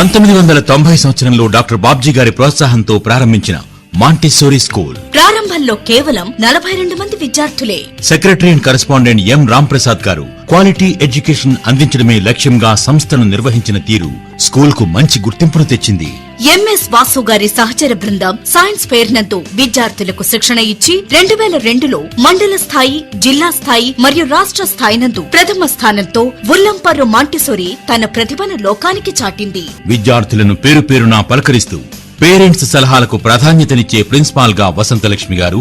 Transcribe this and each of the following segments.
1990 సంవత్సరంలో డాక్టర్ బాబ్జీ గారి ప్రోత్సాహంతో ప్రారంభించిన మాంటిసోరీ స్కూల్ ప్రారంభంలో కేవలం 42 మంది విద్యార్థులే. సెక్రటరీ అండ్ కరెస్పాండెంట్ ఎం రాంప్రసాద్ గారు క్వాలిటీ ఎడ్యుకేషన్ అందించడమే లక్ష్యంగా సంస్థను నిర్వహించిన తీరు స్కూల్ కు మంచి గుర్తింపును తెచ్చింది. ఎంఎస్ వాసు గారి సహచర బృందం సైన్స్ ఫెయిర్ నందు విద్యార్థులకు శిక్షణ ఇచ్చి 2002లో మండల స్థాయి, జిల్లా స్థాయి మరియు రాష్ట్ర స్థాయి నందు ప్రథమ స్థానంతో ఉల్లంపర్రు మాంటిసోరీ తన ప్రతిభను లోకానికి చాటింది. విద్యార్థులను పేరు పేరునా పలకరిస్తూ పేరెంట్స్ సలహాలకు ప్రాధాన్యతనిచ్చే ప్రిన్సిపాల్ గా వసంతలక్ష్మి గారు,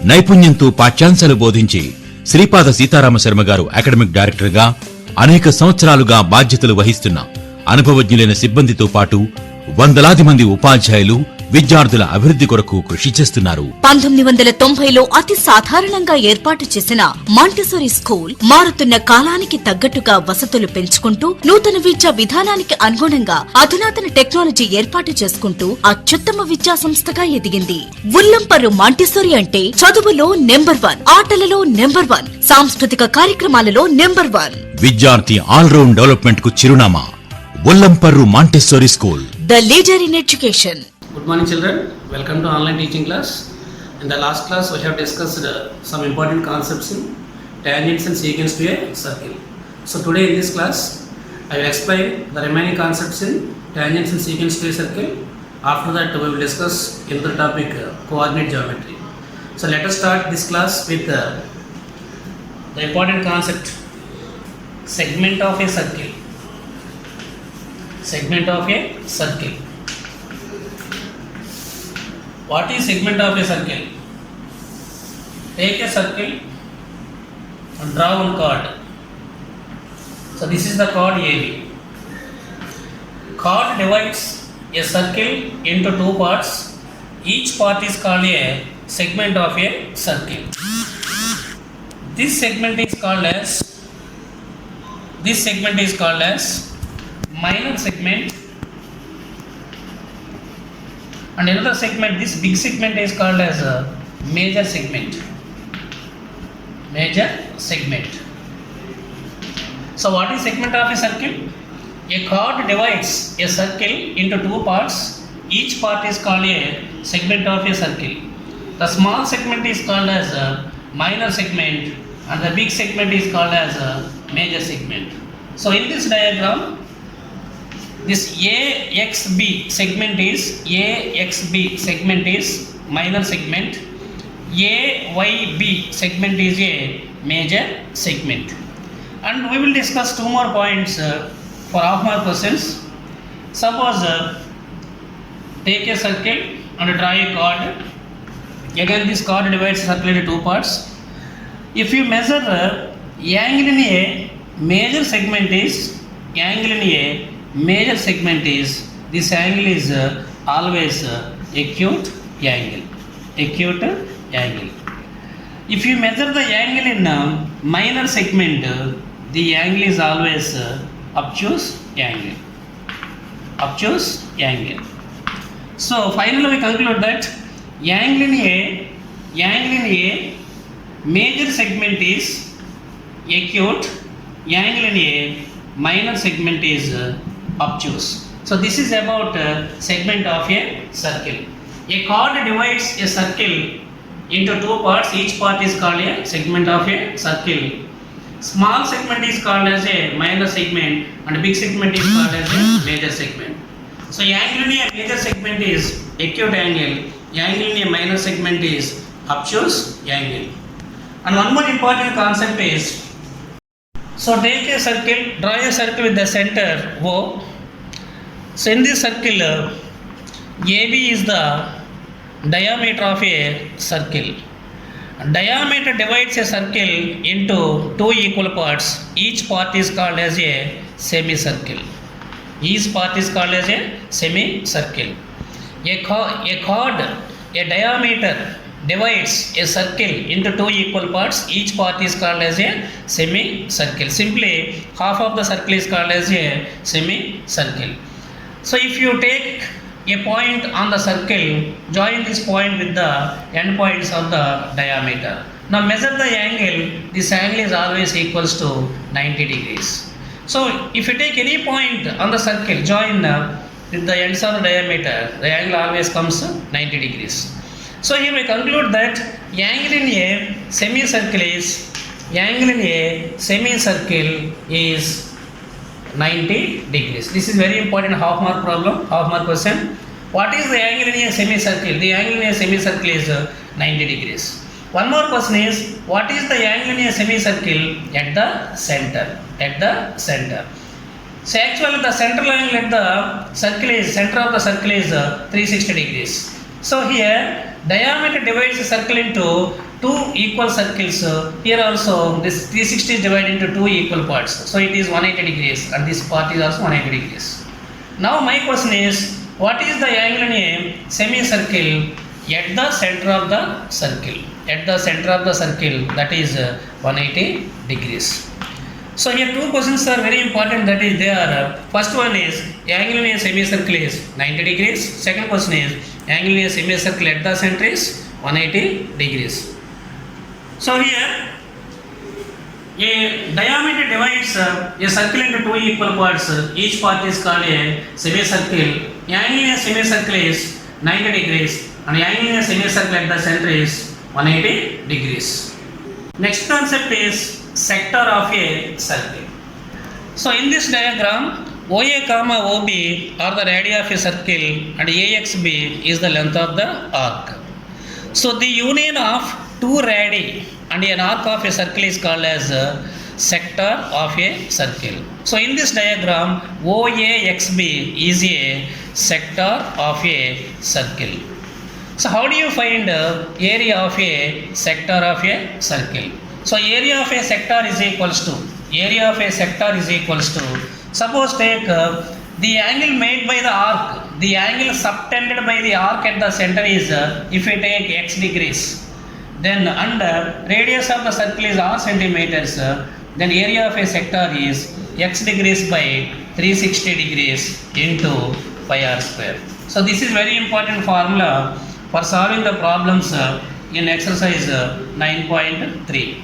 నైపుణ్యంతో పాఠ్యాంశాలు బోధించే శ్రీపాద సీతారామ శర్మ గారు అకాడమిక్ డైరెక్టర్ గా అనేక సంవత్సరాలుగా బాధ్యతలు వహిస్తున్న అనుభవజ్ఞులైన సిబ్బందితో పాటు వందలాది మంది ఉపాధ్యాయులు విద్యార్థుల అభివృద్ధి కొరకు కృషి చేస్తున్నారు. 1990లో అతి సాధారణంగా ఏర్పాటు చేసిన మాంటిసోరీ స్కూల్ మారుతున్న కాలానికి తగ్గట్టుగా వసతులు పెంచుకుంటూ నూతన విద్యా విధానానికి అనుగుణంగా అధునాతన టెక్నాలజీ ఏర్పాటు చేసుకుంటూ అత్యుత్తమ విద్యా సంస్థగా ఎదిగింది. ఉల్లంపర్రు మాంటిసోరీ అంటే చదువులో నెంబర్ 1, ఆటలలో నెంబర్ 1, సాంస్కృతిక కార్యక్రమాలలో నెంబర్ 1. విద్యార్థి ఆల్రౌండ్ డెవలప్మెంట్ కు చిరునామా Ullamparru Montessori school, the leader in education. Good morning children, welcome to online teaching class. In the last class we have discussed some important concepts in tangents and secants to a circle. So today in this class I will explain the remaining concepts in tangents and secants to a circle. After that we will discuss another topic, coordinate geometry. So let us start this class with the important concept, segment of a circle. Segment of a circle. What is segment of a circle? Take a circle and draw one chord. So this is the chord AB. Chord divides a circle into two parts. Each part is called a segment of a circle. This segment is called as minor segment, and another segment, this big segment is called as a major segment. So what is segment of a circle? A chord divides a circle into two parts. Each part is called a segment of a circle. The small segment is called as a minor segment and the big segment is called as a major segment. So in this diagram, this AXB segment is minor segment. AYB segment is a major segment. And we will discuss two more points for half mark questions. Suppose take a circle and draw a chord. Again this chord divides the circle into two parts. If you measure angle in a major segment is this angle is always acute angle. If you measure the angle in minor segment, the angle is always obtuse angle. So finally we conclude that angle in a major segment is acute, angle in a minor segment is obtuse. So this is about segment of a circle. A chord divides a circle into two parts. Each part is called a segment of a circle. Small segment is called as a minor segment and big segment is called as a major segment. So angle in a major segment is acute angle. Angle in a minor segment is obtuse angle. And one more important concept is, so take a circle, draw a circle with the center O. So in this circle, AB is the diameter of a circle. Diameter divides a circle into two equal parts. Each part is called as a semicircle. A diameter divides a circle into two equal parts. Each part is called as a semicircle. Simply half of the circle is called as a semicircle. So if you take a point on the circle, join this point with the end points of the diameter. Now measure the angle. This angle is always equals to 90 degrees. So if you take any point on the circle, join with the ends of the diameter, the angle always comes 90 degrees. So here we conclude that angle in a semicircle is 90 degrees. This is very important half mark problem, half mark question. What is the angle in a semicircle? The angle in a semicircle is 90 degrees. One more question is, what is the angle in a semicircle at the center? At the center. So actually the central angle at the circle is, center of the circle is 360 degrees. So here diameter divides the circle into two equal circles. Here also this 360 is divided into two equal parts. So it is 180 degrees and this part is also 180 degrees. Now my question is, what is the angle in a semicircle at the center of the circle? At the center of the circle, that is 180 degrees. So here two questions are very important, that is there. First one is angle in a semicircle is 90 degrees. Second question is angle in a semicircle at the center is 180 degrees. So here a diameter divides a circle into two equal parts. Each part is called a semicircle. Angle in a semicircle is 90 degrees and angle in a semicircle at the center is 180 degrees. Next concept is sector of a circle. So in this diagram, OA comma OB are the radii of a circle and AXB is the length of the arc. So the union of two radii and an arc of a circle is called as a sector of a circle. So in this diagram, OAXB is a sector of a circle. So how do you find area of a sector of a circle? So area of a sector is equals to, suppose take the angle made by the arc, the angle subtended by the arc at the center is, if we take x degrees, then under radius of the circle is r centimeters, then area of a sector is x degrees by 360 degrees into pi r square. So this is very important formula for solving the problems in exercise 9.3.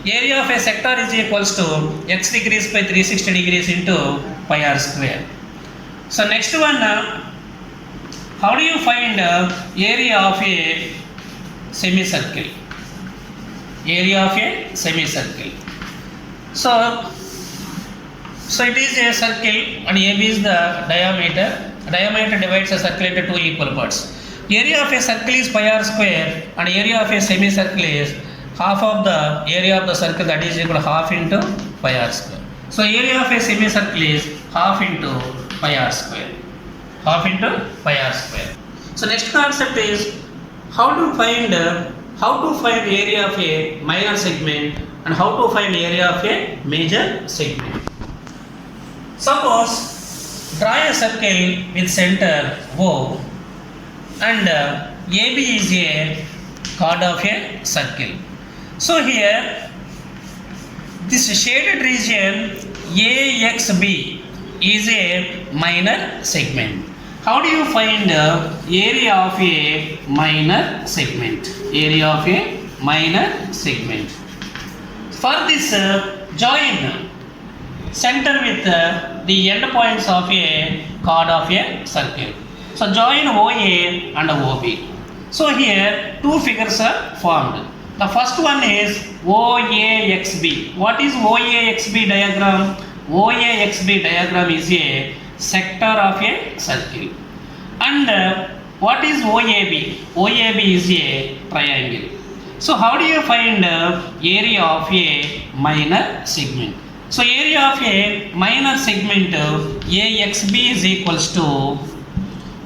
Area of a sector is equals to x degrees by 360 degrees into pi r square. So next one, how do you find area of a semicircle? Area of a semicircle. So it is a circle and AB is the diameter. Diameter divides a circle into two equal parts. Area of a circle is pi r square and area of a semicircle is half of the area of the circle, that is equal to half into pi r square. So area of a semicircle is half into pi r square. Half into pi r square. So next concept is how to find area of a minor segment and how to find area of a major segment. Suppose draw a circle with center O and AB is a chord of a circle. So here this shaded region AXB is a minor segment. How do you find area of a minor segment? Area of a minor segment. For this join center with the end points of a chord of a circle. So join OA and OB. So here two figures are formed. The first one is OAXB. What is OAXB diagram? OAXB diagram is a sector of a circle. And what is OAB? OAB is a triangle. So how do you find area of a minor segment? So area of a minor segment AXB is equals to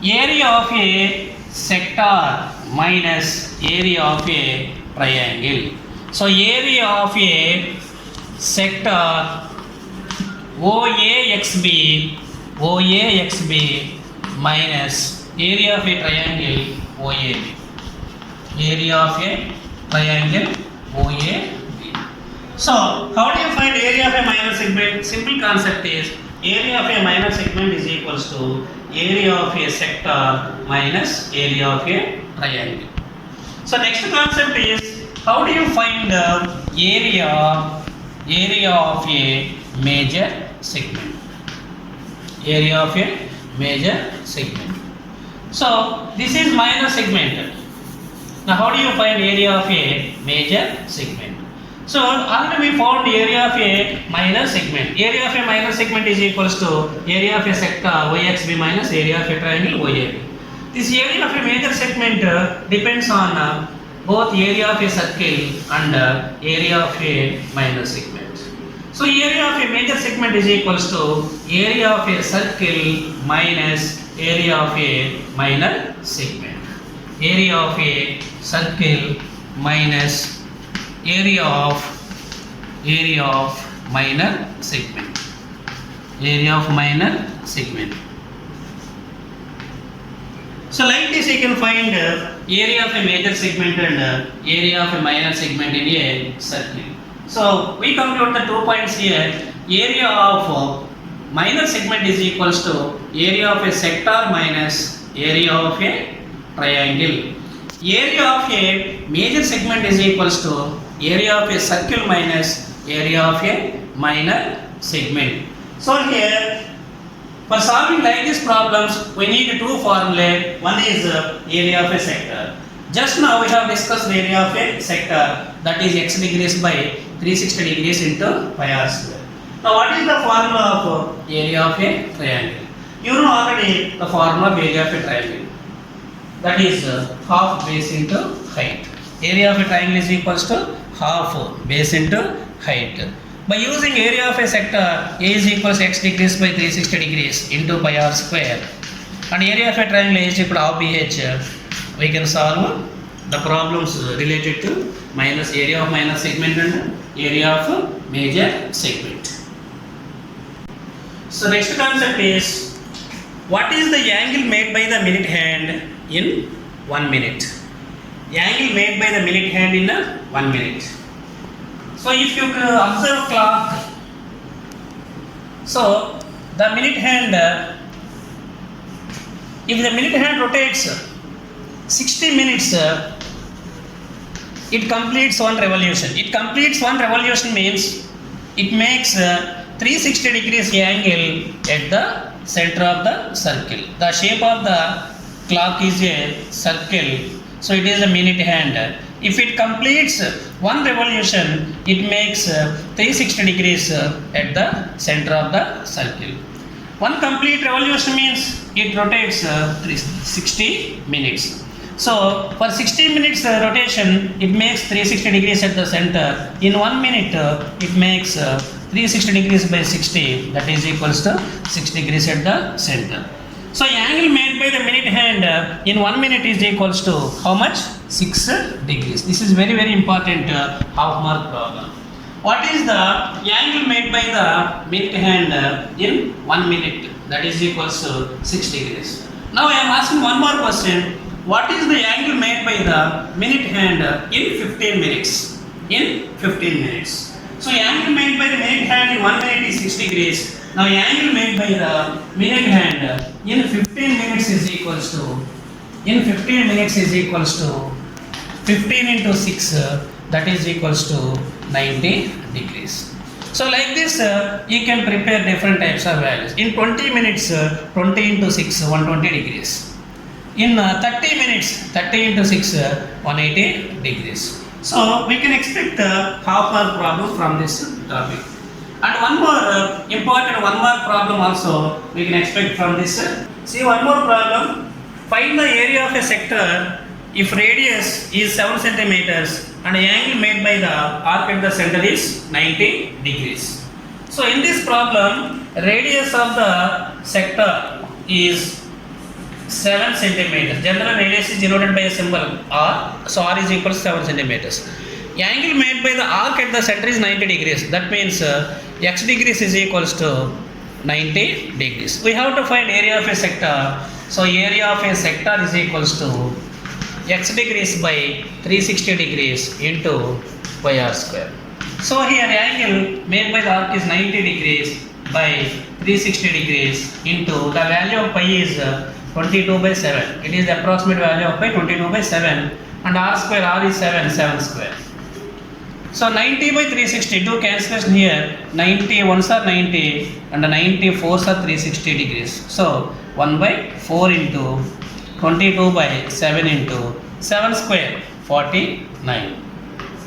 area of a sector minus area of a triangle. So area of a sector OAXB minus area of a triangle OAB. Area of a triangle OAB. So how do you find area of a minor segment? Simple concept is area of a minor segment is equals to area of a sector minus area of a triangle. So next concept is how do you find area of a major segment? Area of a major segment. So this is minor segment. Now how do you find area of a major segment? So already we found the area of a minor segment. Area of a minor segment is equals to area of a sector OXB minus area of a triangle OAB. This area of a major segment depends on both area of a circle and area of a minor segment. So area of a major segment is equals to area of a circle minus area of a minor segment. Area of a circle minus area of minor segment. Area of minor segment. So like this you can find area of a major segment and area of a minor segment in a circle. So we conclude the 2 points here. Area of minor segment is equals to area of a sector minus area of a triangle. Area of a major segment is equals to area of a circle minus area of a minor segment. So here for solving like these problems we need two formulae. One is area of a sector. Just now we have discussed the area of a sector, that is x degrees by 360 degrees into pi r square. Now what is the formula of area of a triangle? You know already the formula of area of a triangle, that is half base into height. Area of a triangle is equals to half base into height. By using area of a sector, A is equals x degrees by 360 degrees into pi r square, and area of a triangle is equal to half BH, we can solve the problems related to minus area of minor segment and area of major segment. So next concept is, what is the angle made by the minute hand in 1 minute? The angle made by the minute hand in 1 minute. So if you observe clock, so the minute hand, if the minute hand rotates 60 minutes, it completes one revolution. It completes one revolution means it makes 360 degrees angle at the center of the circle. The shape of the clock is a circle, so it is a minute hand. If it completes one revolution, it makes 360 degrees at the center of the circle. One complete revolution means it rotates 60 minutes. So for 60 minutes rotation, it makes 360 degrees at the center. In 1 minute, it makes 360 degrees by 60, that is equals to 6 degrees at the center. So angle made by the minute hand in 1 minute is equals to how much? 6 degrees. This is very very important half mark problem. What is the angle made by the minute hand in 1 minute? That is equals to 6 degrees. Now I am asking one more question. What is the angle made by the minute hand in 15 minutes? In 15 minutes. So angle made by the minute hand in 1 minute is 6 degrees. Now angle made by the minute hand in 15 minutes is equals to, in 15 minutes is equals to 15 into 6, that is equals to 90 degrees. So like this you can prepare different types of values. In 20 minutes 20 into 6 120 degrees. In 30 minutes 30 into 6 180 degrees. So we can expect half hour problem from this topic. And one more important one more problem also we can expect from this. See one more problem. Find the area of a sector if radius is 7 centimeters and the angle made by the arc at the center is 90 degrees. So in this problem, radius of the sector is 7 centimeters. General radius is denoted by a symbol R. So R is equal to 7 centimeters. The angle made by the arc at the center is 90 degrees. That means x degrees is equals to 90 degrees. We have to find area of a sector. So area of a sector is equals to x degrees by 360 degrees into pi r square. So here the angle made by the arc is 90 degrees by 360 degrees into the value of pi is 22 by 7. It is the approximate value of pi 22 by 7 and r square, r is 7 square. So 90 by 360, do cancellation here. 90 ones are 90 and 90 fours are 360 degrees. So 1 by 4 into 22 by 7 into 7 square 49.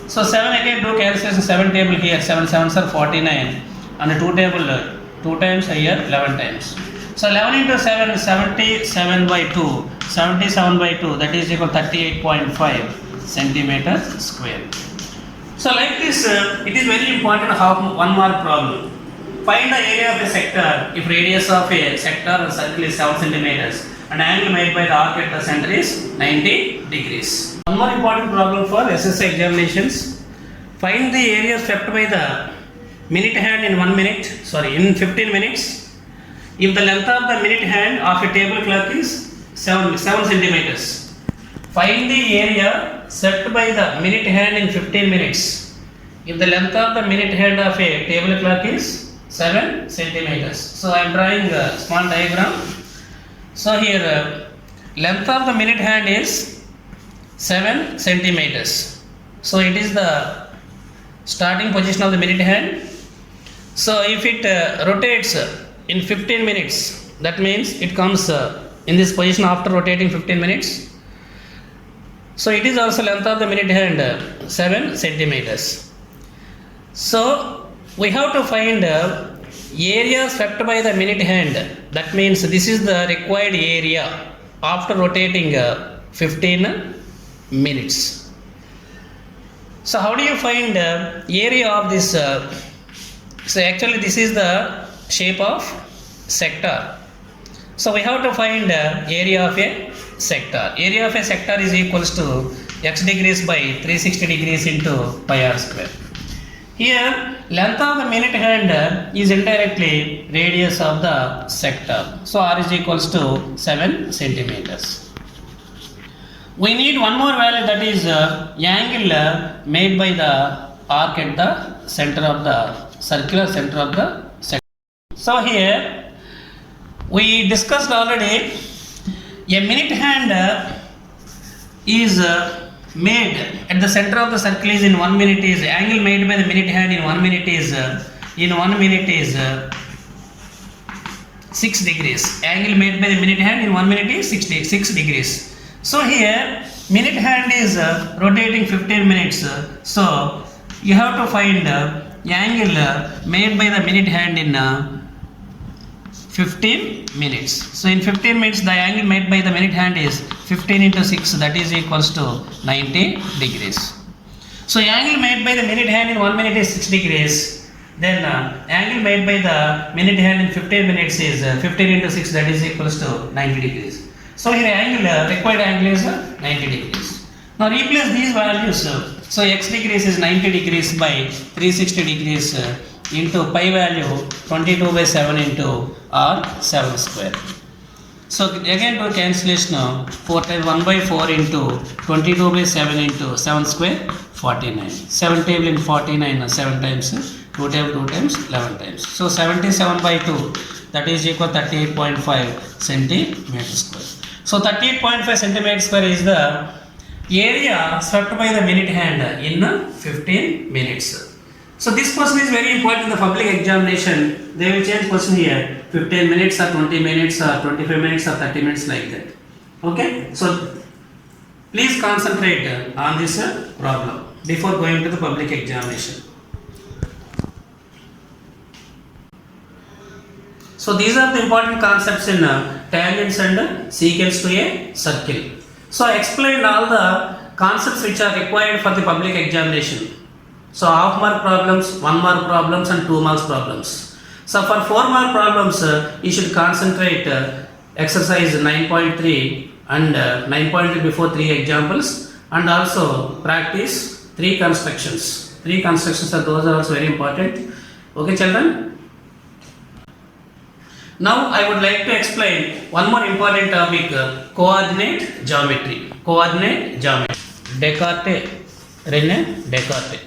So 7 again, do cancellation. 7 table here, 7 sevens are 49 and 2 table 2 times here 11 times. So 11 into 7 is 77 by 2. 77 by 2, that is equal to 38.5 centimeters square. So like this, it is very important how 1 mark problem. Find the area of a sector if radius of a sector or circle is 7 centimeters and angle made by the arc at the center is 90 degrees. One more important problem for SSI examinations. Find the area swept by the minute hand in 1 minute, in 15 minutes. If the length of the minute hand of a table clock is 7 centimeters. Find the area swept by the minute hand in 15 minutes. If the length of the minute hand of a table clock is 7 centimeters. So I am drawing a small diagram. So here length of the minute hand is 7 centimeters. So it is the starting position of the minute hand. So if it rotates in 15 minutes, that means it comes in this position after rotating 15 minutes. So it is also length of the minute hand 7 centimeters. So we have to find area swept by the minute hand. That means this is the required area after rotating 15 minutes. So how do you find area of this? So actually this is the shape of sector. So we have to find area of a sector. Area of a sector is equals to x degrees by 360 degrees into pi r square. Here length of the minute hand is indirectly radius of the sector. So r is equals to 7 centimeters. We need one more value, that is angle made by the arc at the center of the circular center of the sector. So here we discussed already, a minute hand is made at the center of the circle is in 1 minute is angle made by the minute hand in 1 minute is 6 degrees. Angle made by the minute hand in 1 minute is 6 degrees. So here minute hand is rotating 15 minutes. So you have to find angle made by the minute hand in 15 minutes. So in 15 minutes the angle made by the minute hand is 15 into 6, that is equals to 90 degrees. So angle made by the minute hand in 1 minute is 6 degrees. Then angle made by the minute hand in 15 minutes is 15 into 6, that is equals to 90 degrees. So here angle required angle is 90 degrees. Now replace these values. So x degrees is 90 degrees by 360 degrees into pi value 22 by 7 into r 7 square. So again do cancellation, 4 times 1 by 4 into 22 by 7 into 7 square 49. 7 table in 49 7 times, 2 table 2 times 11 times. So 77 by 2, that is equal 38.5 centimeter square. So 38.5 centimeter square is the area swept by the minute hand in 15 minutes. So this question is very important in the public examination. They will change question here, 15 minutes or 20 minutes or 25 minutes or 30 minutes like that. Okay, so please concentrate on this problem before going to the public examination. So these are the important concepts in tangents and secants to a circle. So I explained all the concepts which are required for the public examination. So half mark problems, 1 mark problems and 2 marks problems. So for 4 mark problems, you should concentrate exercise 9.3 and 9.3 before 3 examples, and also practice 3 constructions. 3 constructions are those are also very important. Okay children? Now I would like to explain one more important topic, coordinate geometry. Coordinate geometry. Descartes, René Descartes.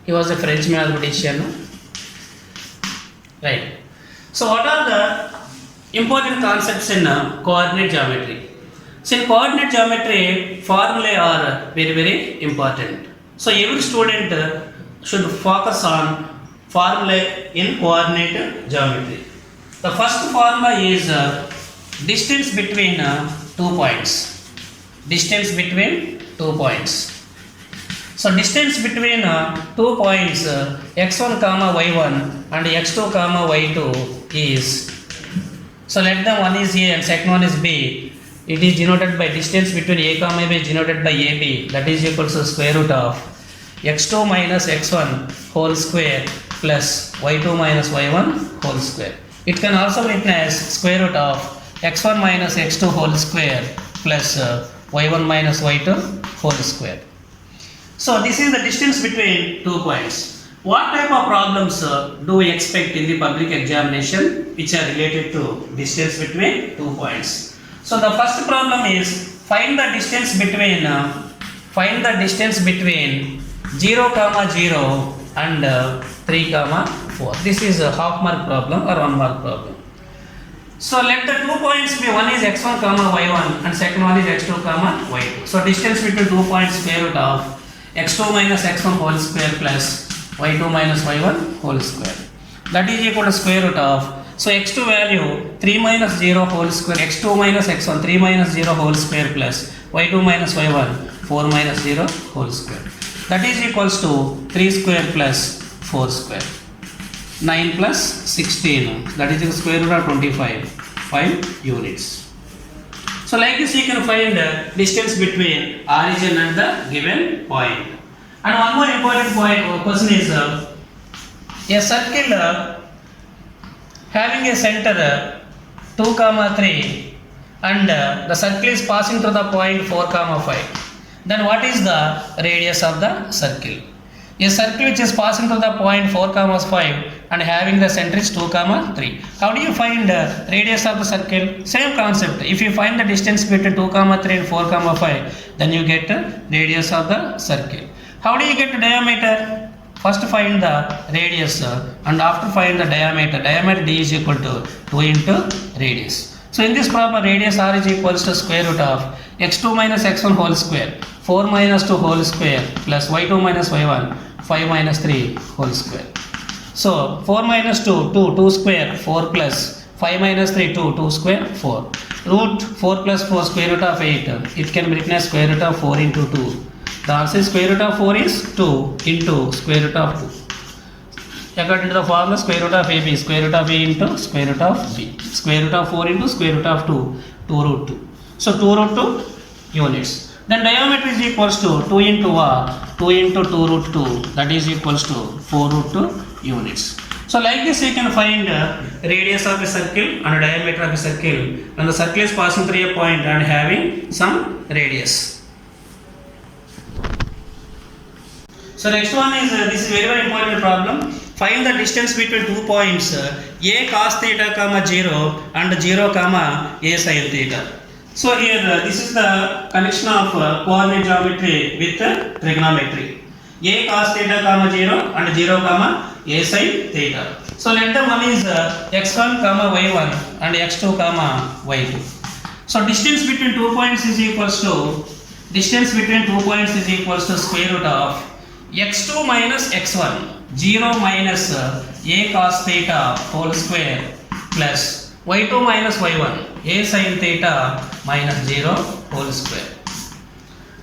He was a French mathematician. Right. So what are the important concepts in coordinate geometry? So in coordinate geometry, formulae are very important. So every student should focus on formula in coordinate geometry. The first formula is distance between 2 points. Distance between 2 points. So distance between 2 points x1 comma y1 and x2 comma y2 is, so let them one is A and second one is B. It is denoted by distance between A comma B is denoted by AB, that is equals to square root of x2 minus x1 whole square plus y2 minus y1 whole square. It can also be written as square root of x1 minus x2 whole square plus y1 minus y2 whole square. So this is the distance between 2 points. What type of problems do we expect in the public examination which are related to distance between 2 points? So the first problem is find the distance between 0 comma 0 and 3 comma 4. This is a half mark problem or 1 mark problem. So let the 2 points be, one is x1 comma y1 and second one is x2 comma y2. So distance between 2 points square root of x2 minus x1 whole square plus y2 minus y1 whole square. That is equal to square root of, so x2 value 3 minus 0 whole square, x2 minus x1 3 minus 0 whole square plus y2 minus y1 4 minus 0 whole square. That is equals to 3 square plus 4 square. 9 plus 16, that is the square root of 25, 5 units. So like this you can find the distance between origin and the given point. And one more important point question is a circle having a center 2 comma 3 and the circle is passing through the point 4 comma 5. Then what is the radius of the circle? A circle which is passing through the point 4 comma 5 and having the center is 2 comma 3. How do you find the radius of the circle? Same concept. If you find the distance between 2 comma 3 and 4 comma 5, then you get the radius of the circle. How do you get the diameter? First find the radius and after find the diameter. Diameter d is equal to 2 into radius. So in this problem radius r is equals to square root of x2 minus x1 whole square 4 minus 2 whole square plus y2 minus y1 5 minus 3 whole square. So 4 minus 2, 2 square 4 plus 5 minus 3 2 square 4. Root 4 plus 4 square root of 8. It can be written as square root of 4 into 2. The answer square root of 4 is 2 into square root of 2. According to the formula square root of AB square root of A into square root of B. Square root of 4 into square root of 2 root 2. So 2 root 2 units. Then diameter is equals to 2 into 2 into 2 root 2, that is equals to 4 root 2 units. So like this you can find radius of a circle and diameter of a circle, and the circle is passing through a point and having some radius. So next one is this is very important problem. Find the distance between 2 points a cos theta comma 0 and 0 comma a sin theta. So here this is the connection of coordinate geometry with trigonometry. A cos theta comma 0 and 0 comma a sin theta. So let them one is x1 comma y1 and x2 comma y2. So distance between 2 points is equals to square root of x2 minus x1 0 minus a cos theta whole square plus y2 minus y1 a sin theta minus 0 whole square.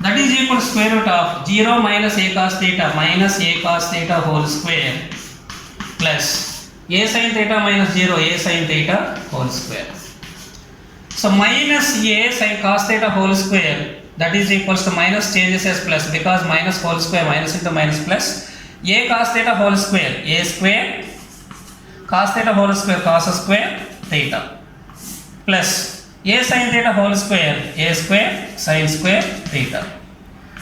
That is equal to square root of 0 minus a cos theta minus a cos theta whole square plus a sin theta minus 0 a sin theta whole square. So minus a sin cos theta whole square, that is equals to minus changes as plus because minus whole square minus into minus plus a cos theta whole square a square cos theta whole square cos square theta plus a sin theta whole square a square sin square theta.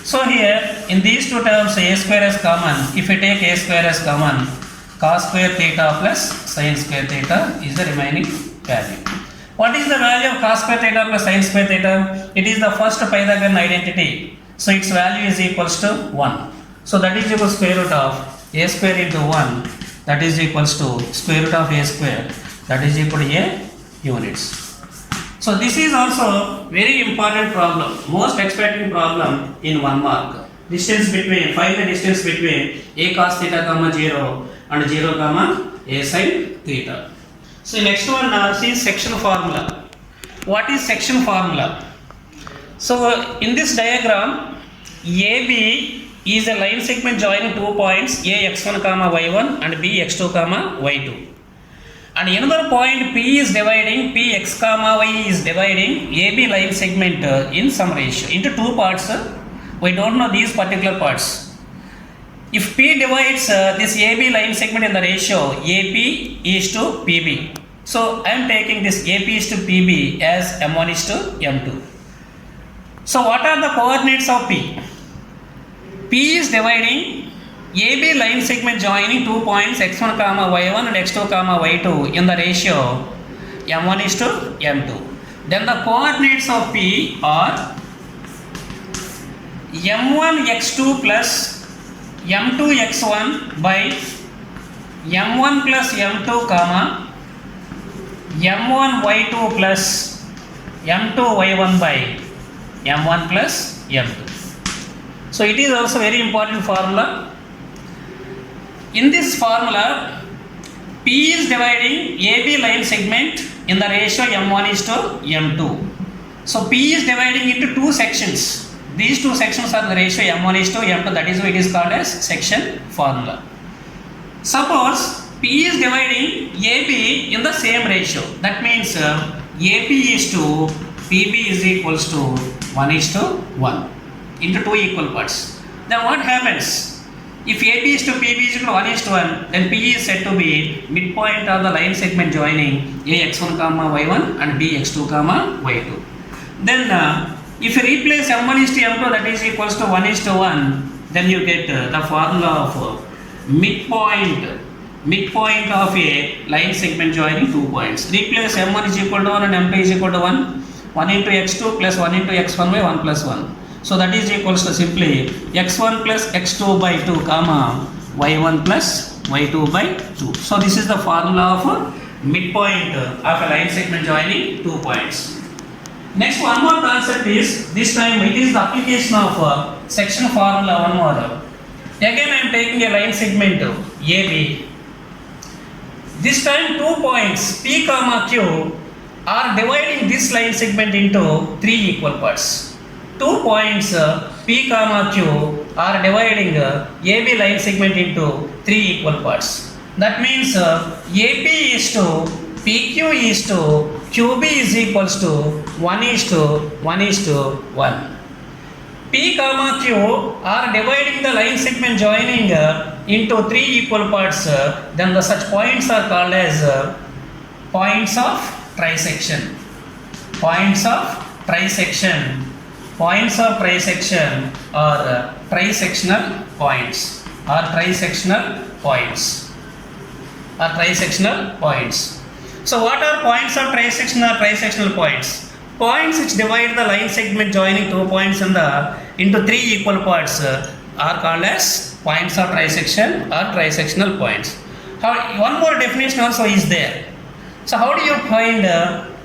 So here in these two terms a square is common. If we take a square as common, cos square theta plus sin square theta is the remaining value. What is the value of cos square theta plus sin square theta? It is the first Pythagorean identity. So its value is equals to 1. So that is equal to square root of a square into 1, that is equals to square root of a square, that is equal to a units. So this is also very important problem, most expected problem in 1 mark. Distance between, find the distance between a cos theta comma 0 and 0 comma a sin theta. So next one see section formula. What is section formula? So in this diagram, AB is a line segment joining 2 points A x1 comma y1 and B x2 comma y2. And another point P is dividing, P x comma y is dividing AB line segment in some ratio into two parts. We don't know these particular parts. If P divides this AB line segment in the ratio AP is to PB. So I am taking this AP is to PB as M1 is to M2. So what are the coordinates of P? P is dividing AB line segment joining 2 points x1 comma y1 and x2 comma y2 in the ratio M1 is to M2. Then the coordinates of P are M1 x2 plus M2 x1 by M1 plus M2 comma M1 y2 plus M2 y1 by M1 plus M2. So it is also very important formula. In this formula, P is dividing AB line segment in the ratio M1 is to M2. So P is dividing into two sections. These two sections are the ratio M1 is to M2, that is why it is called as section formula. Suppose P is dividing AB in the same ratio. That means AP is to PB is equals to 1 is to 1 into two equal parts. Then what happens? If AP is to PB is equal to 1 is to 1, then P is said to be midpoint of the line segment joining A x1 comma y1 and B x2 comma y2. Then if you replace M1 is to M2, that is equals to 1 is to 1, then you get the formula of midpoint of a line segment joining 2 points. Replace M1 is equal to 1 and M2 is equal to 1. 1 into x2 plus 1 into x1 by 1 plus 1. So that is equals to simply x1 plus x2 by 2 comma y1 plus y2 by 2. So this is the formula of midpoint of a line segment joining 2 points. Next one more concept is, this time it is the application of section formula one more. Again I am taking a line segment AB. This time 2 points P comma Q are dividing this line segment into 3 equal parts. 2 points P comma Q are dividing AB line segment into 3 equal parts. That means AP is to PQ is to QB is equals to 1 is to 1 is to 1. P comma Q are dividing the line segment joining into 3 equal parts. Then the such points are called as points of trisection. Points of trisection. Points of trisection or trisectional points or trisectional points or trisectional points. So what are points of trisection or trisectional points? Points which divide the line segment joining 2 points into 3 equal parts are called as points of trisection or trisectional points. One more definition also is there. So how do you find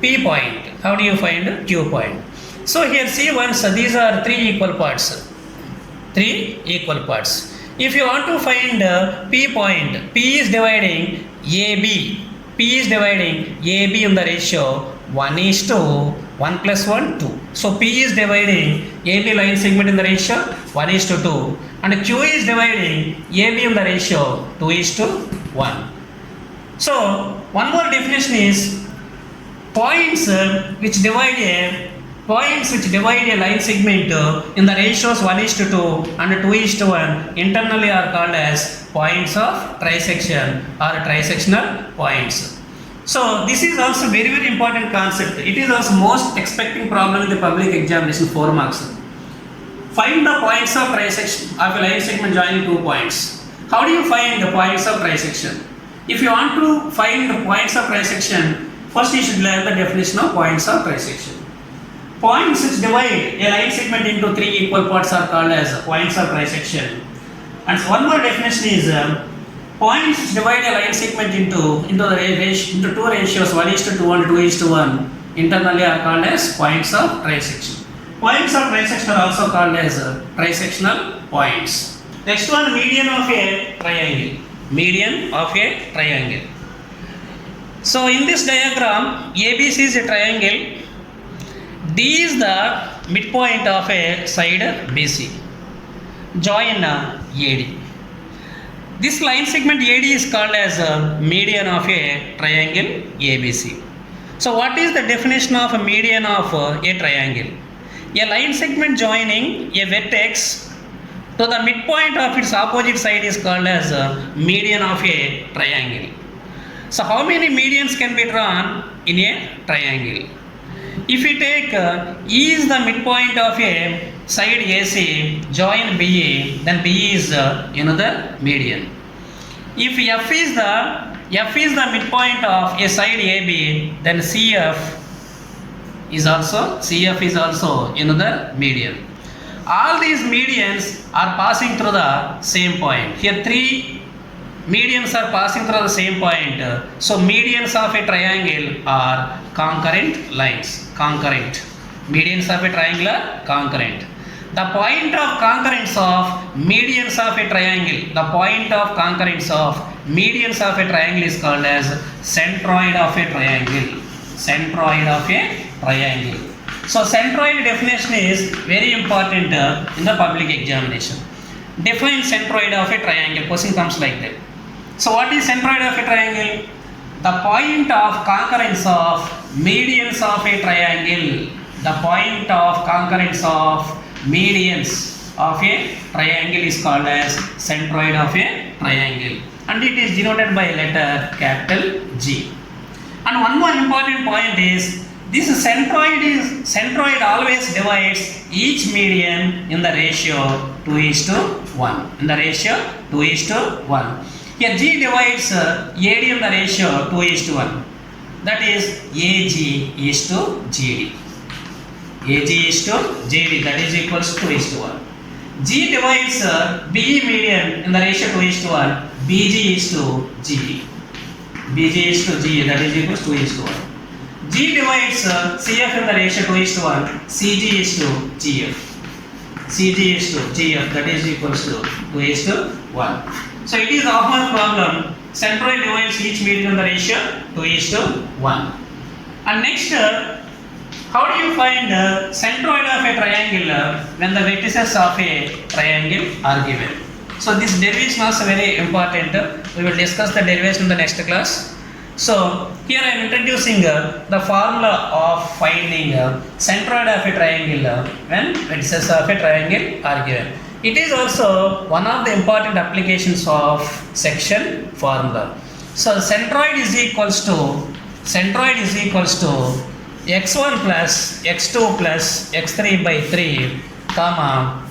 P point? How do you find Q point? So here see once these are 3 equal parts. 3 equal parts. If you want to find P point, P is dividing AB. P is dividing AB in the ratio 1 is to 1 plus 1, 2. So P is dividing AB line segment in the ratio 1 is to 2. And Q is dividing AB in the ratio 2 is to 1. So one more definition is points which divide a line segment in the ratios 1 is to 2 and 2 is to 1 internally are called as points of trisection or trisectional points. So this is also very important concept. It is also most expecting problem in the public examination 4 marks. Find the points of trisection of a line segment joining 2 points. How do you find the points of trisection? If you want to find the points of trisection, first you should learn the definition of points of trisection. Points which divide a line segment into 3 equal parts are called as points of trisection. And one more definition is points which divide a line segment into 2 ratios 1 is to 2 and 2 is to 1 internally are called as points of trisection. Points of trisection are also called as trisectional points. Next one, median of a triangle. Median of a triangle. So in this diagram, ABC is a triangle. D is the midpoint of a side BC. Join AD. This line segment AD is called as a median of a triangle ABC. So what is the definition of a median of a triangle? A line segment joining a vertex to the midpoint of its opposite side is called as a median of a triangle. So how many medians can be drawn in a triangle? If we take E is the midpoint of a side AC, join BE, then BE is another median. If F is the midpoint of a side AB, then CF is also another median. All these medians are passing through the same point. Here three medians are passing through the same point. So medians of a triangle are concurrent lines. Concurrent. Medians of a triangle are concurrent. The point of concurrence of medians of a triangle. The point of concurrence of medians of a triangle is called as centroid of a triangle. Centroid of a triangle. So centroid definition is very important in the public examination. Define centroid of a triangle. Question comes like that. So what is centroid of a triangle? The point of concurrence of medians of a triangle. The point of concurrence of medians of a triangle is called as centroid of a triangle, and it is denoted by letter capital G. And one more important point is this centroid always divides each median in the ratio 2:1. In the ratio 2:1. Here G divides AD in the ratio 2:1. That is AG is to GD. AG is to GD, that is equals to 2:1. G divides BE median in the ratio 2:1. BG is to GD. BG is to GE, that is equals to 2:1. G divides CF in the ratio 2:1. CG is to GF. CG is to GF, that is equals to 2:1. So it is often problem. Centroid divides each median in the ratio 2:1. And next, how do you find centroid of a triangle when the vertices of a triangle are given? So this derivation is very important. We will discuss the derivation in the next class. So here I am introducing the formula of finding centroid of a triangle when vertices of a triangle are given. It is also one of the important applications of section formula. So centroid is equals to x1 plus x2 plus x3 by 3 comma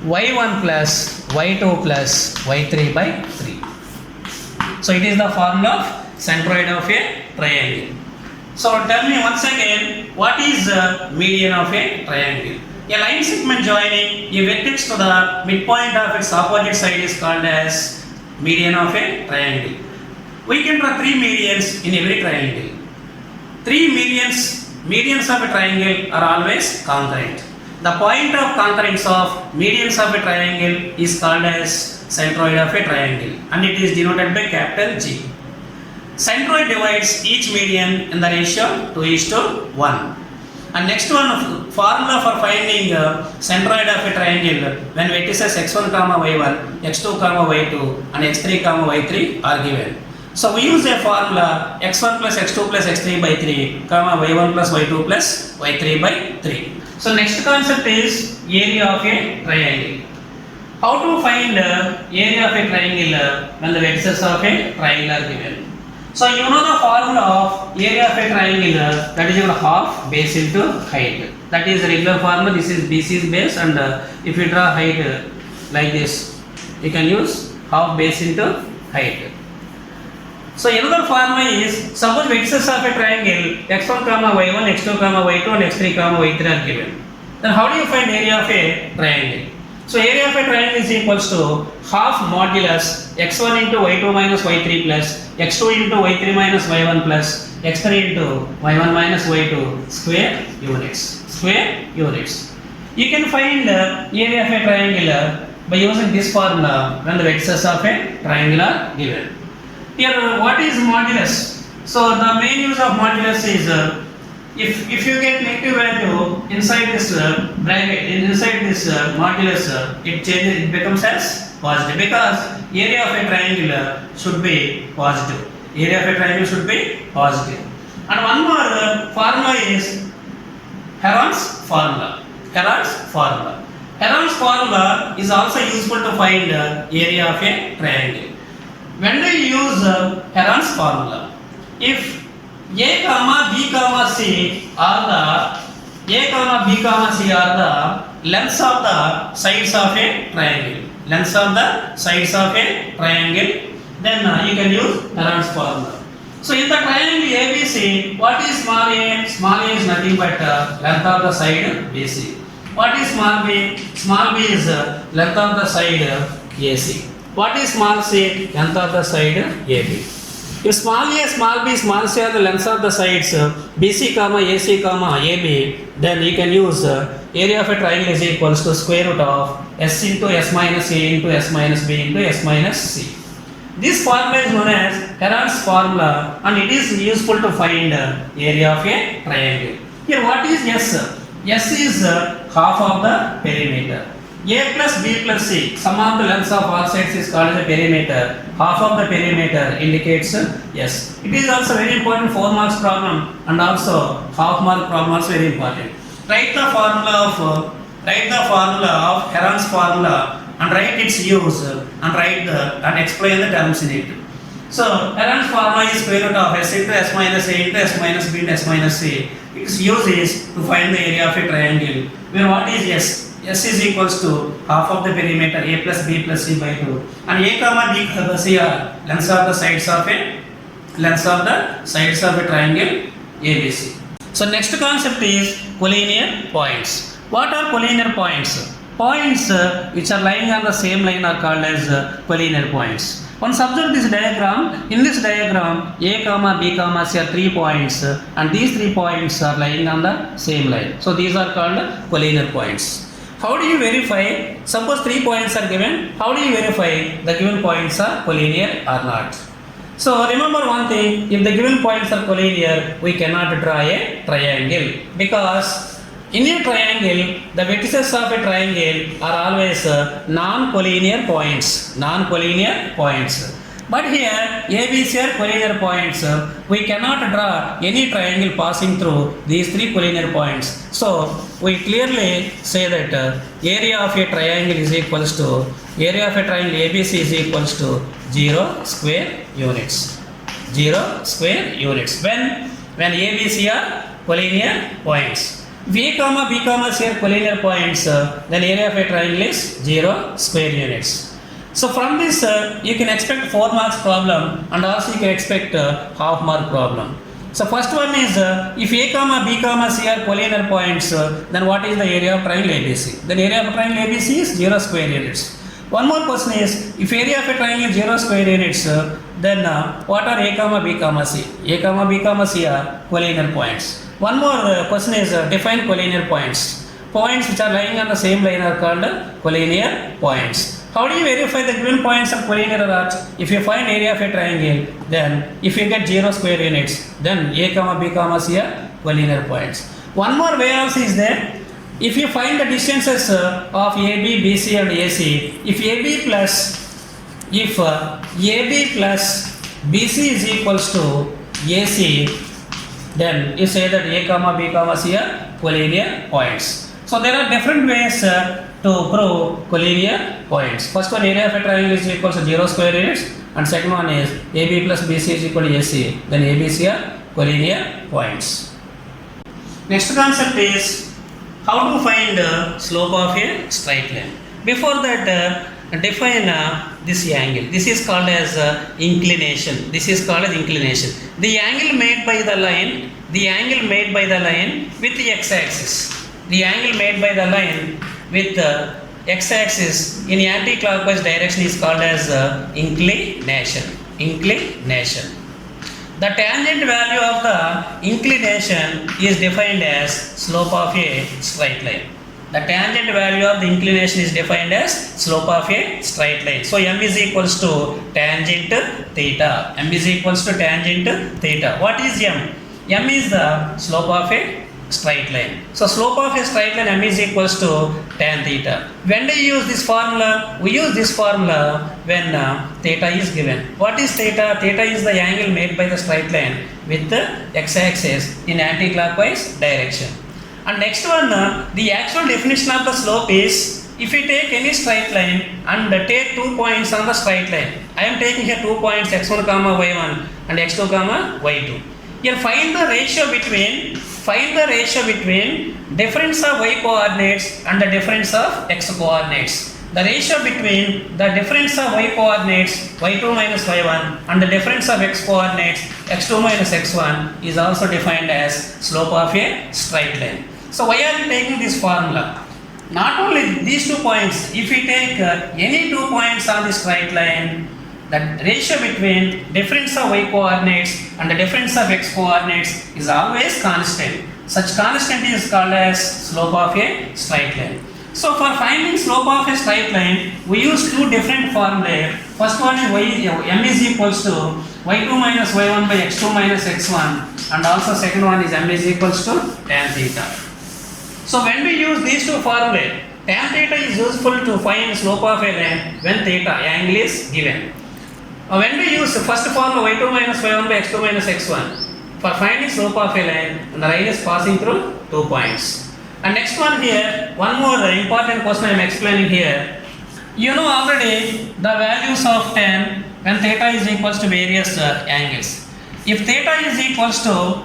y1 plus y2 plus y3 by 3. So it is the formula of centroid of a triangle. So tell me once again, what is the median of a triangle? A line segment joining a vertex to the midpoint of its opposite side is called as median of a triangle. We can draw three medians in every triangle. Three medians of a triangle are always concurrent. The point of concurrence of medians of a triangle is called as centroid of a triangle, and it is denoted by capital G. Centroid divides each median in the ratio 2:1. And next one, formula for finding centroid of a triangle when vertices x1 comma y1, x2 comma y2 and x3 comma y3 are given. So we use a formula x1 plus x2 plus x3 by 3 comma y1 plus y2 plus y3 by 3. So next concept is area of a triangle. How to find area of a triangle when the vertices of a triangle are given? So you know the formula of area of a triangle, that is your half base into height. That is the regular formula. This is BC's base, and if you draw height like this, you can use half base into height. So another formula is, suppose vertices of a triangle x1 comma y1, x2 comma y2 and x3 comma y3 are given. Then how do you find area of a triangle? So area of a triangle is equals to half modulus x1 into y2 minus y3 plus x2 into y3 minus y1 plus x3 into y1 minus y2 square units. square units. You can find area of a triangle by using this formula when the vertices of a triangle are given. Here, what is modulus? So the main use of modulus is if you get negative value inside this bracket, inside this modulus, it changes, it becomes as positive, because area of a triangle should be positive. Area of a triangle should be positive. And one more formula is Heron's formula. Heron's formula. Heron's formula is also useful to find area of a triangle. When do you use Heron's formula? If A comma B comma C are the lengths of the sides of a triangle. Lengths of the sides of a triangle, then you can use Heron's formula. So in the triangle ABC, what is small a? Small a is nothing but length of the side BC. What is small b? Small b is length of the side AC. What is small c? Length of the side AB. If small a, small b, small c are the lengths of the sides BC, AC, AB, then you can use area of a triangle is equals to square root of S into S minus A into S minus B into S minus C. This formula is known as Heron's formula, and it is useful to find area of a triangle. Here, what is S? S is half of the perimeter. A plus B plus C, sum of the lengths of all sides is called as a perimeter. Half of the perimeter indicates S. It is also very important 4 marks problem, and also half mark problem also very important. Write the formula of Heron's formula and write its use and explain the terms in it. So Heron's formula is square root of S into S minus A into S minus B into S minus C. Its use is to find the area of a triangle, where what is S? S is equals to half of the perimeter A plus B plus C by 2, and A comma B comma C are lengths of the sides of a triangle ABC. So next concept is collinear points. What are collinear points? Points which are lying on the same line are called as collinear points. Once observe this diagram. In this diagram, A comma B comma C are 3 points, and these 3 points are lying on the same line. So these are called collinear points. How do you verify? Suppose 3 points are given. How do you verify the given points are collinear or not? So remember one thing, if the given points are collinear, we cannot draw a triangle, because in a triangle, the vertices of a triangle are always non-collinear points. But here, ABC are collinear points. We cannot draw any triangle passing through these 3 collinear points. So we clearly say that area of a triangle is equals to ABC is equals to 0 square units. 0 square units. When ABC are collinear points. V comma B comma C are collinear points, then area of a triangle is 0 square units. So from this you can expect 4 marks problem, and also you can expect half mark problem. So first one is if A comma B comma C are collinear points, then what is the area of triangle ABC? Then area of triangle ABC is 0 square units. One more question is, if area of a triangle is 0 square units, then what are A comma B comma C? A comma B comma C are collinear points. One more question is define collinear points. Points which are lying on the same line are called collinear points. How do you verify the given points are collinear or not? If you find area of a triangle, then if you get 0 square units, then A comma B comma C are collinear points. One more way also is there. If you find the distances of AB, BC and AC, if AB plus BC is equals to AC, then you say that A comma B comma C are collinear points. So there are different ways to prove collinear points. First one, area of a triangle is equals to 0 square units, and second one is AB plus BC is equal to AC, then ABC are collinear points. Next concept is how to find slope of a straight line. Before that, define this angle. This is called as inclination. The angle made by the line with the x-axis. The angle made by the line with the x-axis in anti-clockwise direction is called as inclination. The tangent value of the inclination is defined as slope of a straight line. The tangent value of the inclination is defined as slope of a straight line. So m is equals to tangent theta. M is equals to tangent theta. What is m? M is the slope of a straight line. So slope of a straight line m is equals to tan theta. When do you use this formula? We use this formula when theta is given. What is theta? Theta is the angle made by the straight line with the x-axis in anti-clockwise direction. And next one, the actual definition of the slope is, if you take any straight line and take 2 points on the straight line. I am taking here 2 points x1 comma y1 and x2 comma y2. Here find the ratio between difference of y coordinates and the difference of x coordinates. The ratio between the difference of y coordinates y2 minus y1 and the difference of x coordinates x2 minus x1 is also defined as slope of a straight line. So why are we taking this formula? Not only these 2 points, if we take any 2 points on the straight line, the ratio between difference of y coordinates and the difference of x coordinates is always constant. Such constant is called as slope of a straight line. So for finding slope of a straight line, we use 2 different formulae. First one is m is equals to y2 minus y1 by x2 minus x1, and also second one is m is equals to tan theta. So when we use these 2 formulae, tan theta is useful to find slope of a line when theta angle is given. When we use the first formula y2 minus y1 by x2 minus x1 for finding slope of a line and the line is passing through 2 points. And next one here, one more important question I am explaining here. You know already the values of tan when theta is equals to various angles. If theta is equals to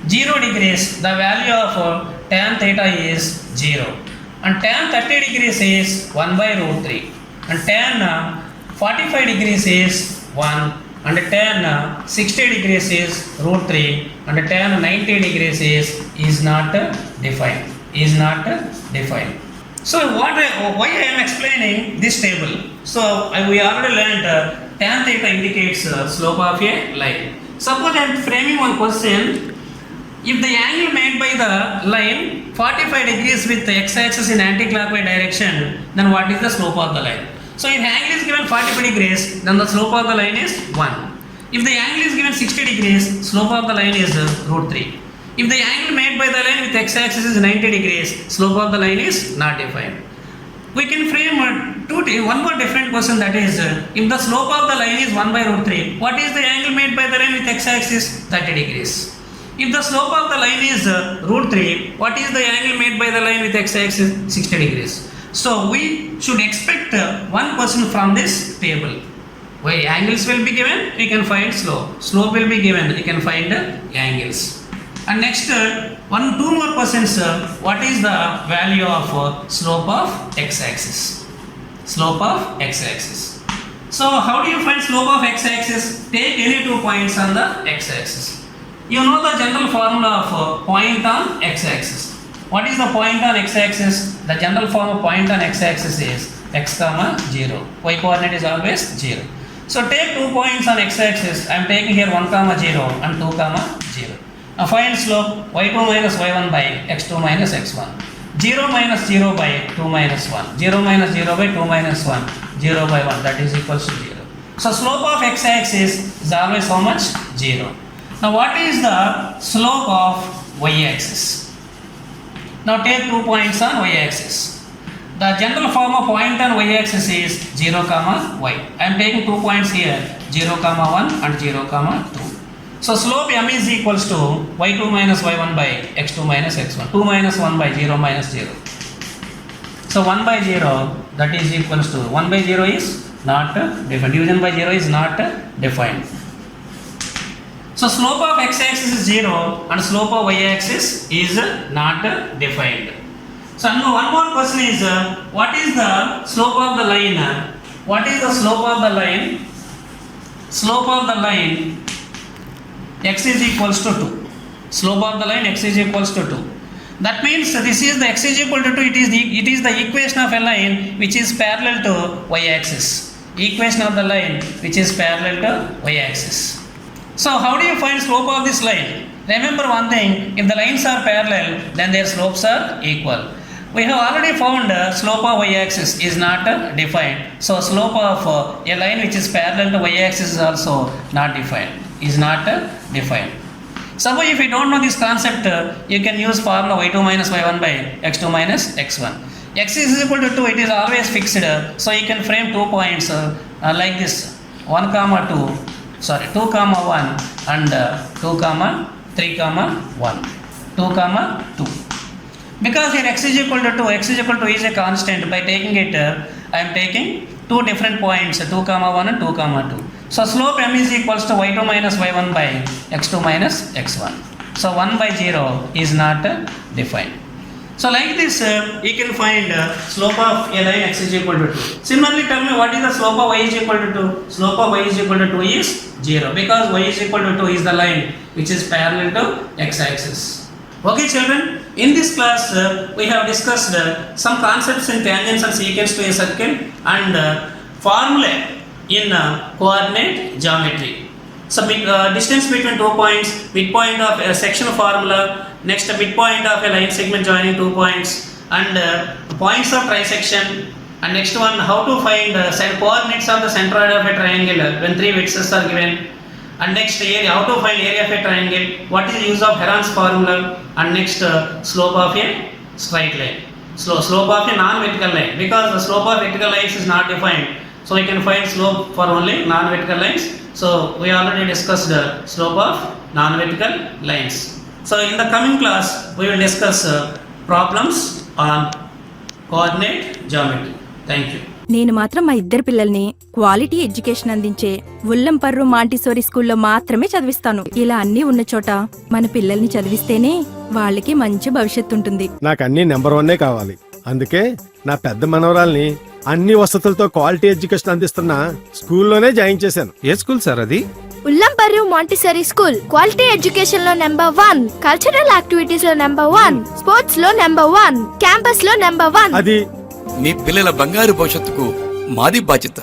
0 degrees, the value of tan theta is 0. And tan 30 degrees is 1 by root 3. And tan 45 degrees is 1. And tan 60 degrees is root 3. And tan 90 degrees is not defined. So why I am explaining this table? So we already learned tan theta indicates slope of a line. Suppose I am framing one question. If the angle made by the line 45 degrees with the x-axis in anti-clockwise direction, then what is the slope of the line? So if angle is given 45 degrees, then the slope of the line is 1. If the angle is given 60 degrees, slope of the line is root 3. If the angle made by the line with x-axis is 90 degrees, slope of the line is not defined. We can frame one more different question, that is, if the slope of the line is 1 by root 3, what is the angle made by the line with x-axis? 30 degrees. If the slope of the line is root 3, what is the angle made by the line with x-axis? 60 degrees. So we should expect one question from this table. Where angles will be given, we can find slope. Slope will be given, we can find angles. And next, 2 more questions. What is the value of slope of x-axis? Slope of x-axis. So how do you find slope of x-axis? Take any 2 points on the x-axis. You know the general formula of point on x-axis. What is the point on x-axis? The general form of point on x-axis is x comma 0. Y coordinate is always 0. So take 2 points on x-axis. I am taking here 1 comma 0 and 2 comma 0. Now find slope y2 minus y1 by x2 minus x1. 0 minus 0 by 2 minus 1. 0 minus 0 by 2 minus 1. 0 by 1, that is equals to 0. So slope of x-axis is always how much? 0. Now what is the slope of y-axis? Now take 2 points on y-axis. The general form of point on y-axis is 0 comma y. I am taking 2 points here, 0 comma 1 and 0 comma 2. So slope m is equals to y2 minus y1 by x2 minus x1. 2 minus 1 by 0 minus 0. So 1 by 0, that is equals to 1 by 0 is not defined. Division by 0 is not defined. So slope of x-axis is 0 and slope of y-axis is not defined. So now one more question is, what is the slope of the line? What is the slope of the line? Slope of the line x is equals to 2. Slope of the line x is equals to 2. That means this is the x is equal to 2. It is the equation of a line which is parallel to y-axis. Equation of the line which is parallel to y-axis. So how do you find slope of this line? Remember one thing, if the lines are parallel, then their slopes are equal. We have already found slope of y-axis is not defined. So slope of a line which is parallel to y-axis is also not defined. Defined. Suppose if you don't know this concept, you can use formula y2 minus y1 by x2 minus x1. X is equal to 2, it is always fixed. So you can frame 2 points like this, 2 comma 1 and 2 comma 3 comma 1, 2 comma 2. Because here x is equal to 2, x is equal to is a constant. By taking it, I am taking 2 different points, 2 comma 1 and 2 comma 2. So slope m is equals to y2 minus y1 by x2 minus x1. So 1 by 0 is not defined. So like this, you can find slope of a line x is equal to 2. Similarly, tell me what is the slope of y is equal to 2? Slope of y is equal to 2 is 0 because y is equal to 2 is the line which is parallel to x-axis. Okay children, in this class we have discussed some concepts in tangents and secants to a circle and formulae in coordinate geometry. So distance between 2 points, midpoint of a section formula, next midpoint of a line segment joining 2 points and points of trisection, and next one how to find coordinates of the centroid of a triangle when 3 vertices are given, and next area, how to find area of a triangle, what is the use of Heron's formula, and next slope of a straight line, slope of a non-vertical line, because the slope of vertical lines is not defined, so we can find slope for only non-vertical lines. So we already discussed the slope of non-vertical lines. So in the coming class we will discuss problems on coordinate geometry. Thank you. నేను మాత్రం మా ఇద్దరు పిల్లల్ని quality education అందించే ఉల్లంపర్రు Montessori స్కూల్లో మాత్రమే చదివిస్తాను. ఇలా అన్నీ ఉన్న చోట మన పిల్లల్ని చదివిస్తేనే వాళ్ళకి మంచి భవిష్యత్తు ఉంటుంది. నాకు అన్ని నెంబర్ 1 కావాలి. అందుకే నా పెద్ద మనవరాల్ని అన్ని వసతులతో క్వాలిటీ ఎడ్యుకేషన్ అందిస్తున్న స్కూల్లోనే జాయిన్ చేశాను. ఏ స్కూల్ సార్ అది? ఉల్లంపర్రు మాంటిసరీ స్కూల్. క్వాలిటీ ఎడ్యుకేషన్ లో నెంబర్ 1, కల్చరల్ యాక్టివిటీస్ లో నెంబర్ 1, స్పోర్ట్స్ లో నెంబర్ 1, క్యాంపస్ లో నెంబర్ 1. అది మీ పిల్లల బంగారు భవిష్యత్తుకు మాది బాధ్యత.